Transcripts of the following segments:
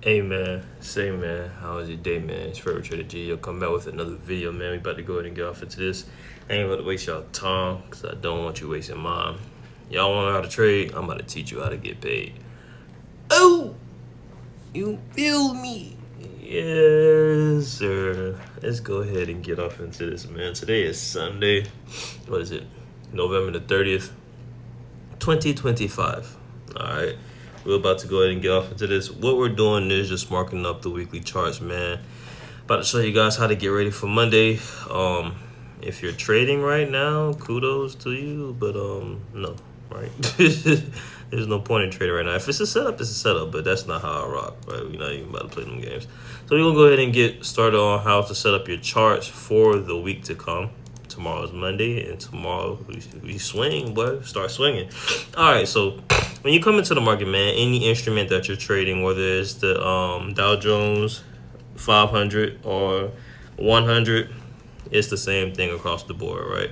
Hey man, say man, how was your day, man? It's Forever Trader G. I'll come back with another video, man. We about to go ahead and get off into this. I ain't about to waste y'all time, cause I don't want you wasting mine. Y'all wanna know how to trade? I'm about to teach you how to get paid. Oh, you feel me? Yes, sir. Let's go ahead and get off into this, man. Today is Sunday. What is it? November the 30th, 2025. All right. We're about to go ahead and get off into this. What we're doing is just marking up the weekly charts, man. About to show you guys how to get ready for Monday. If you're trading right now, kudos to you, but no, right? There's no point in trading right now. If it's a setup, it's a setup, but that's not how I rock, right? We're not even about to play them games. So we're gonna go ahead and get started on how to set up your charts for the week to come. Tomorrow's Monday, and tomorrow we swing, boy. Start swinging. All right, so when you come into the market, man, any instrument that you're trading, whether it's the Dow Jones 500 or 100, it's the same thing across the board, right?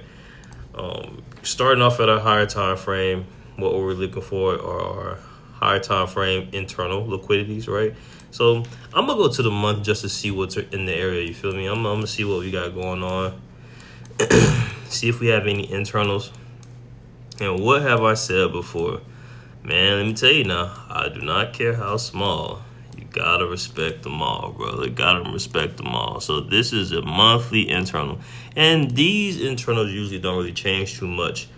Starting off at a higher time frame, what we're looking for are our higher time frame internal liquidities, right? So I'm gonna go to the month just to see what's in the area. You feel me? I'm gonna see what we got going on. See if we have any internals. And what have I said before? Man, let me tell you now, I do not care how small. You gotta respect them all, brother. Gotta respect them all. So this is a monthly internal. And these internals usually don't really change too much.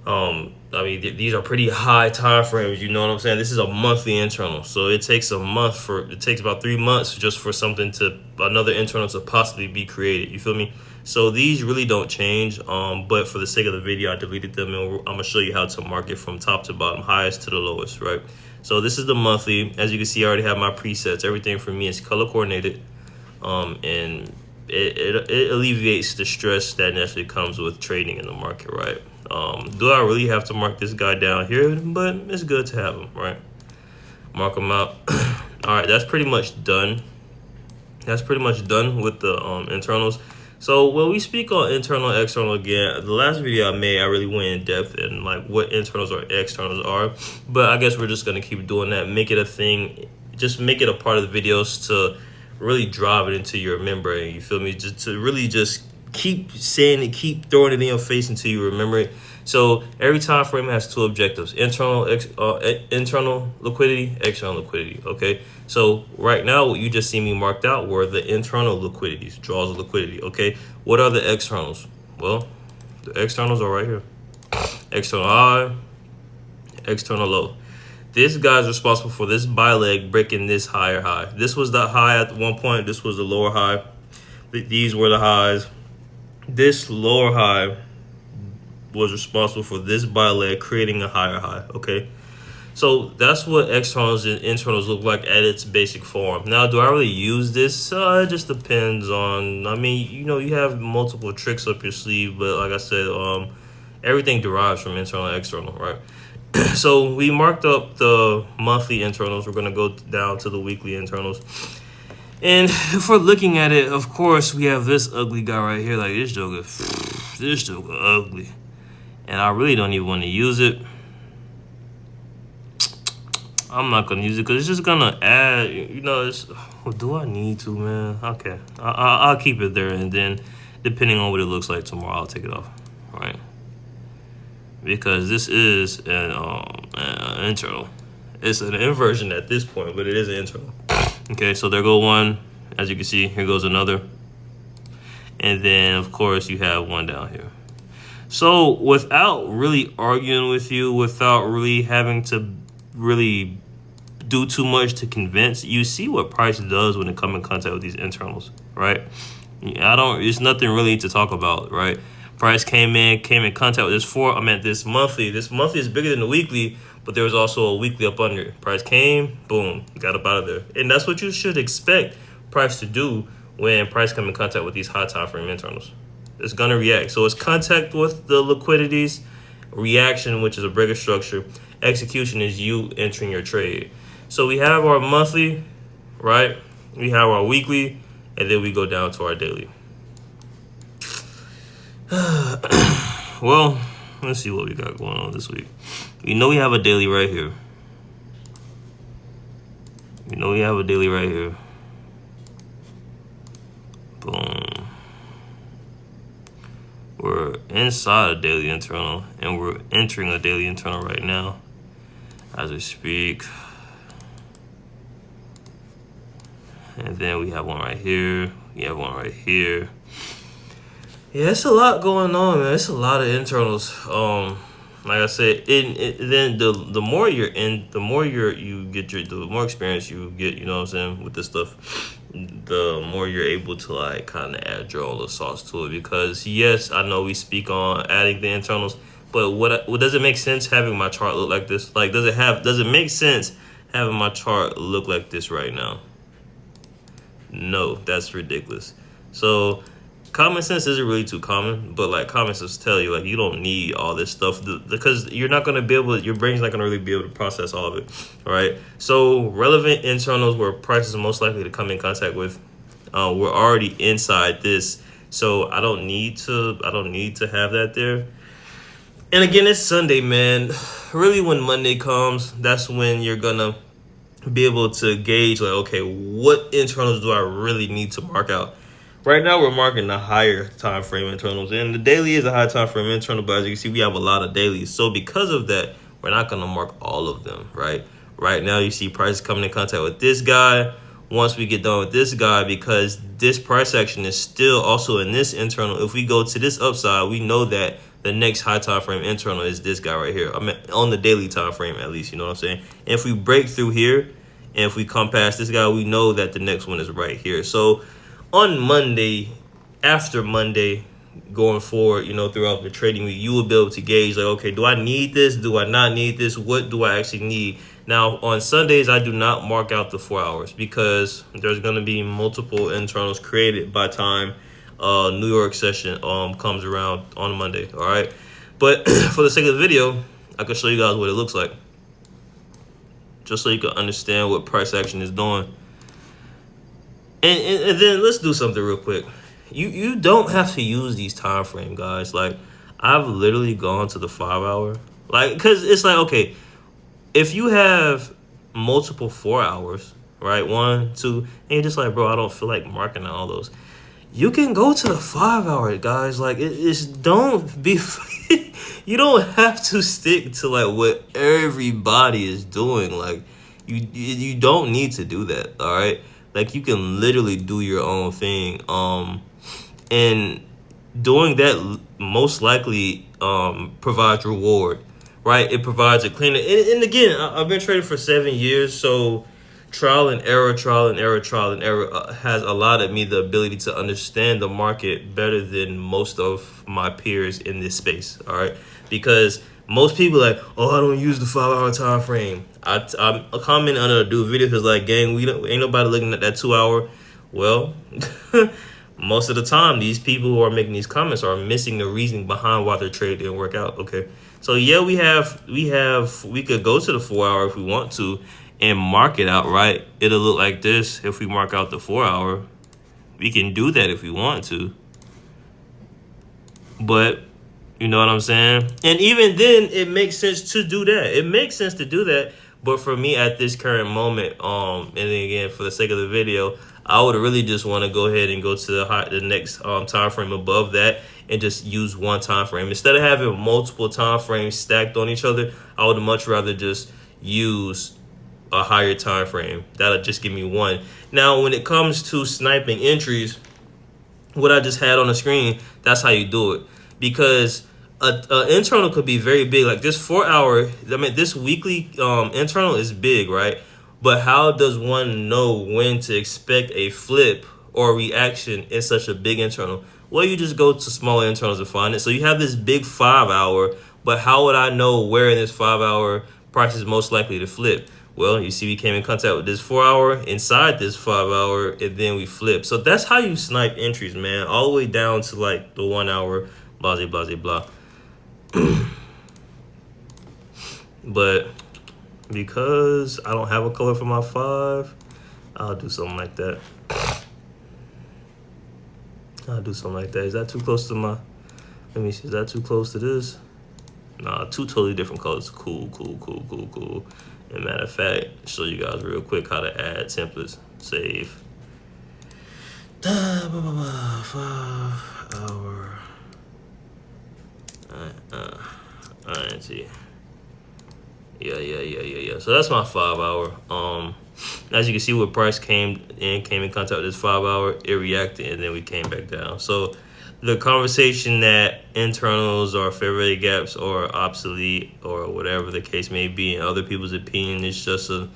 I mean, these are pretty high time frames. You know what I'm saying? This is a monthly internal, so it takes about 3 months just for another internal to possibly be created. You feel me? So these really don't change. But for the sake of the video, I deleted them, and I'm gonna show you how to mark it from top to bottom, highest to the lowest, right? So this is the monthly. As you can see, I already have my presets. Everything for me is color coordinated, and it alleviates the stress that naturally comes with trading in the market, right? Do I really have to mark this guy down here? But it's good to have him, right? Mark him out. All right, that's pretty much done. That's pretty much done with the internals. So when we speak on internal, external again, the last video I made, I really went in depth in like what internals or externals are. But I guess we're just gonna keep doing that. Make it a thing. Just make it a part of the videos to really drive it into your membrane. You feel me? Just to really just keep saying it, keep throwing it in your face until you remember it. So every time frame has two objectives: internal liquidity, external liquidity. Okay. So right now, what you just see me marked out were the internal liquidities, draws of liquidity. Okay. What are the externals? Well, the externals are right here: external high, external low. This guy's responsible for this buy leg breaking this higher high. This was the high at one point. This was the lower high. These were the highs. This lower high was responsible for this buy leg creating a higher high. Okay. So that's what externals and internals look like at its basic form. Now, do I really use this? It just depends on, I mean, you have multiple tricks up your sleeve, but like I said, everything derives from internal and external, right? So we marked up the monthly internals. We're going to go down to the weekly internals. And if we're looking at it, of course, we have this ugly guy right here. Like, this joker ugly. And I really don't even want to use it. I'm not going to use it because it's just going to add, do I need to, man? Okay. I'll keep it there. And then depending on what it looks like tomorrow, I'll take it off. All right. Because this is an internal. It's an inversion at this point, but it is an internal. Okay, so there go one. As you can see, here goes another. And then, of course, you have one down here. So without really arguing with you, without really having to really do too much to convince, you see what price does when it comes in contact with these internals, right? It's nothing really to talk about, right? Price came in contact with this monthly. This monthly is bigger than the weekly, but there was also a weekly up under it. Price came, boom, got up out of there. And that's what you should expect price to do when price come in contact with these high time frame internals. It's gonna react. So it's contact with the liquidities, reaction, which is a breaker structure, execution is you entering your trade. So we have our monthly, right? We have our weekly, and then we go down to our daily. Well, let's see what we got going on this week. We know we have a daily right here. You know we have a daily right here. Boom. We're inside a daily internal, and we're entering a daily internal right now as we speak. And then we have one right here. We have one right here. Yeah, it's a lot going on, man. It's a lot of internals. Like I said, then the more you're in, the more the more experience you get. You know what I'm saying, with this stuff, the more you're able to like kind of add your own little sauce to it. Because yes, I know we speak on adding the internals, but what does it make sense having my chart look like this? Like, does it make sense having my chart look like this right now? No, that's ridiculous. So common sense isn't really too common, but like common sense tell you like you don't need all this stuff because you're not going to be able, your brain's not going to really be able to process all of it. All right. So relevant internals where prices are most likely to come in contact with, we're already inside this, so I don't need to have that there. And again, it's Sunday, man. Really, when Monday comes, that's when you're gonna be able to gauge like, okay, what internals do I really need to mark out? Right now we're marking the higher time frame internals, and the daily is a high time frame internal, but as you can see we have a lot of dailies, so because of that we're not going to mark all of them. Right now you see prices coming in contact with this guy. Once we get done with this guy, because this price action is still also in this internal, if we go to this upside, we know that the next high time frame internal is this guy right here. I mean, on the daily time frame at least, you know what I'm saying? And if we break through here and if we come past this guy, we know that the next one is right here. So on Monday, after Monday, going forward, you know, throughout the trading week, you will be able to gauge like, okay, do I need this? Do I not need this? What do I actually need? Now, on Sundays, I do not mark out the 4 hours because there's going to be multiple internals created by time New York session comes around on Monday. All right. But for the sake of the video, I can show you guys what it looks like, just so you can understand what price action is doing. And then let's do something real quick. You don't have to use these time frame, guys. Like, I've literally gone to the 5 hour, like, because it's like, okay, if you have multiple 4 hours, right, 1, 2, and you're just like, bro, I don't feel like marking all those, you can go to the 5 hour, guys. Like, it's don't be you don't have to stick to like what everybody is doing. Like, you don't need to do that. All right. Like, you can literally do your own thing. And doing that most likely provides reward, right? It provides a cleaner. And again, I've been trading for 7 years, so trial and error has allowed me the ability to understand the market better than most of my peers in this space, all right? Because most people like, oh, I don't use the 5 hour time frame. I'm commenting under a dude video because like, gang, ain't nobody looking at that 2 hour. Well, most of the time, these people who are making these comments are missing the reasoning behind why their trade didn't work out. Okay, so yeah, we could go to the 4 hour if we want to and mark it out, right? It'll look like this if we mark out the 4 hour. We can do that if we want to, but you know what I'm saying? And even then, it makes sense to do that. It makes sense to do that. But for me at this current moment, and then again, for the sake of the video, I would really just want to go ahead and go to the next time frame above that and just use one time frame. Instead of having multiple time frames stacked on each other, I would much rather just use a higher time frame. That'll just give me one. Now, when it comes to sniping entries, what I just had on the screen, that's how you do it. Because a internal could be very big. Like this 4 hour, I mean, this weekly internal is big, right? But how does one know when to expect a flip or reaction in such a big internal? Well, you just go to smaller internals to find it. So you have this big 5 hour, but how would I know where in this 5 hour price is most likely to flip? Well, you see we came in contact with this 4 hour inside this 5 hour, and then we flip. So that's how you snipe entries, man, all the way down to like the 1 hour, blah, blah, blah, blah. But because I don't have a color for my 5, I'll do something like that. Is that too close to my, let me see, is that too close to this? Nah, two totally different colors. Cool. And matter of fact, show you guys real quick how to add templates. Save. 5 hour. INT. Yeah. So that's my 5 hour. As you can see, when price came in contact with this 5 hour, it reacted and then we came back down. So the conversation that internals or fair value gaps or obsolete or whatever the case may be in other people's opinion, it's just a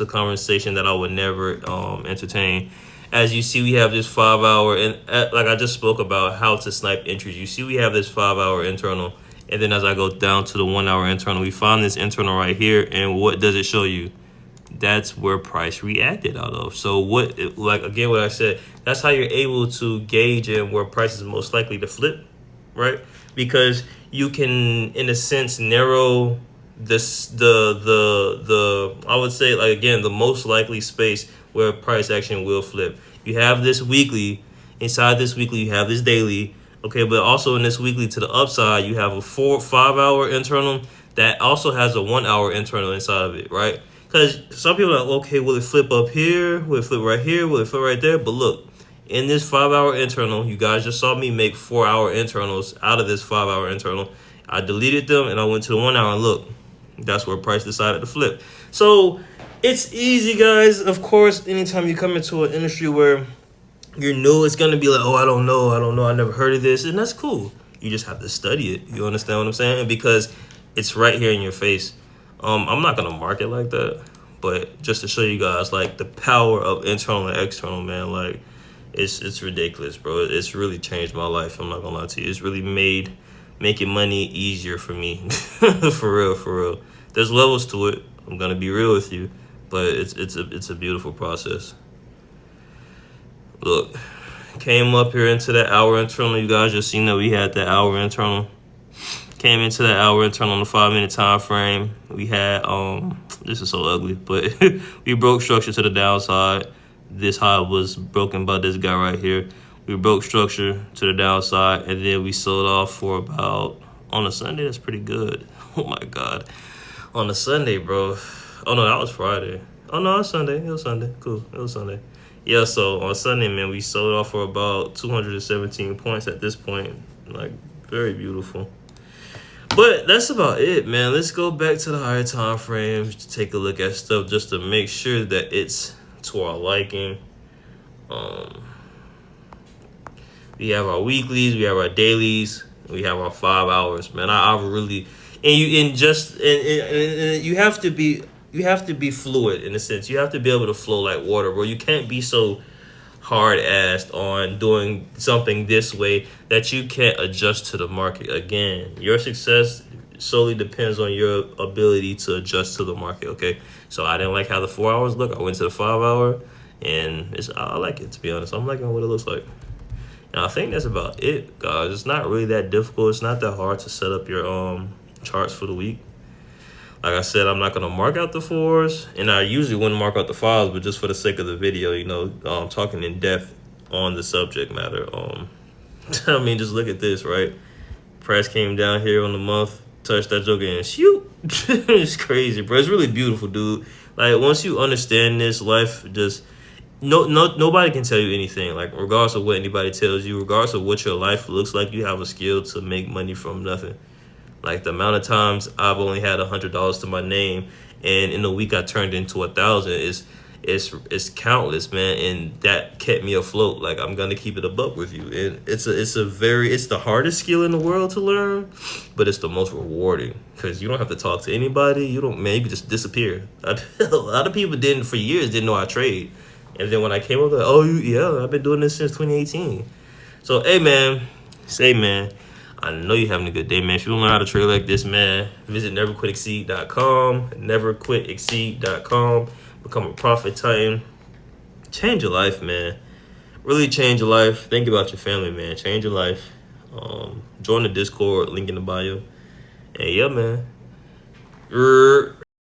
conversation that I would never entertain. As you see, we have this 5 hour, and like I just spoke about how to snipe entries. You see, we have this 5 hour internal, and then as I go down to the 1 hour internal, we find this internal right here, and what does it show you? That's where price reacted out of. So what I said, that's how you're able to gauge in where price is most likely to flip, right? Because you can, in a sense, narrow this the I would say, like, again, the most likely space where price action will flip. You have this weekly. Inside this weekly, you have this daily. Okay, but also in this weekly to the upside, you have a 5 hour internal that also has a 1 hour internal inside of it, right? Because some people are like, okay, will it flip up here? Will it flip right here? Will it flip right there? But look, in this 5 hour internal, you guys just saw me make 4 hour internals out of this 5 hour internal. I deleted them and I went to the 1 hour, and look, that's where price decided to flip. So it's easy, guys. Of course, anytime you come into an industry where you're new, it's going to be like, oh, I don't know. I never heard of this. And that's cool. You just have to study it. You understand what I'm saying? Because it's right here in your face. I'm not going to mark it like that. But just to show you guys, like, the power of internal and external, man, like, it's ridiculous, bro. It's really changed my life. I'm not going to lie to you. It's really made making money easier for me. For real. There's levels to it. I'm going to be real with you. But it's a beautiful process. Look, came up here into that hour internal. You guys just seen that we had that hour internal. Came into that hour internal on the 5-minute time frame. We had this is so ugly, but we broke structure to the downside. This high was broken by this guy right here. We broke structure to the downside, and then we sold off for about, on a Sunday. That's pretty good. Oh my God, on a Sunday, bro. Oh no, that was Friday. Oh no, it was Sunday. It was Sunday. Cool. It was Sunday. Yeah, so on Sunday, man, we sold off for about 217 points at this point. Like, very beautiful. But that's about it, man. Let's go back to the higher time frames to take a look at stuff just to make sure that it's to our liking. We have our weeklies, we have our dailies, we have our 5 hours, man. I really, and you have to be fluid in a sense. You have to be able to flow like water, bro. You can't be so hard-assed on doing something this way that you can't adjust to the market. Again, your success solely depends on your ability to adjust to the market, okay? So I didn't like how the 4 hours look. I went to the 5 hour, and I like it, to be honest. I'm liking what it looks like. And I think that's about it, guys. It's not really that difficult. It's not that hard to set up your charts for the week. Like I said, I'm not going to mark out the 4s, and I usually wouldn't mark out the 5s, but just for the sake of the video, you know, talking in depth on the subject matter. I mean, just look at this, right? Price came down here on the month, touched that joker, and shoot. It's crazy, bro. It's really beautiful, dude. Like, once you understand this, life just... nobody can tell you anything. Like, regardless of what anybody tells you, regardless of what your life looks like, you have a skill to make money from nothing. Like, the amount of times I've only had $100 to my name, and in a week I turned into 1,000 is countless, man. And that kept me afloat. Like, I'm gonna keep it a buck with you. And it's the hardest skill in the world to learn, but it's the most rewarding because you don't have to talk to anybody. You can just disappear. A lot of people for years didn't know I trade, and then when I came up, like, oh yeah, I've been doing this since 2018. So hey, man. I know you're having a good day, man. If you want to learn how to trade like this, man, visit neverquitexceed.com, neverquitexceed.com. Become a profit titan. Change your life, man. Really change your life. Think about your family, man. Change your life. Join the Discord, link in the bio. And yeah, man.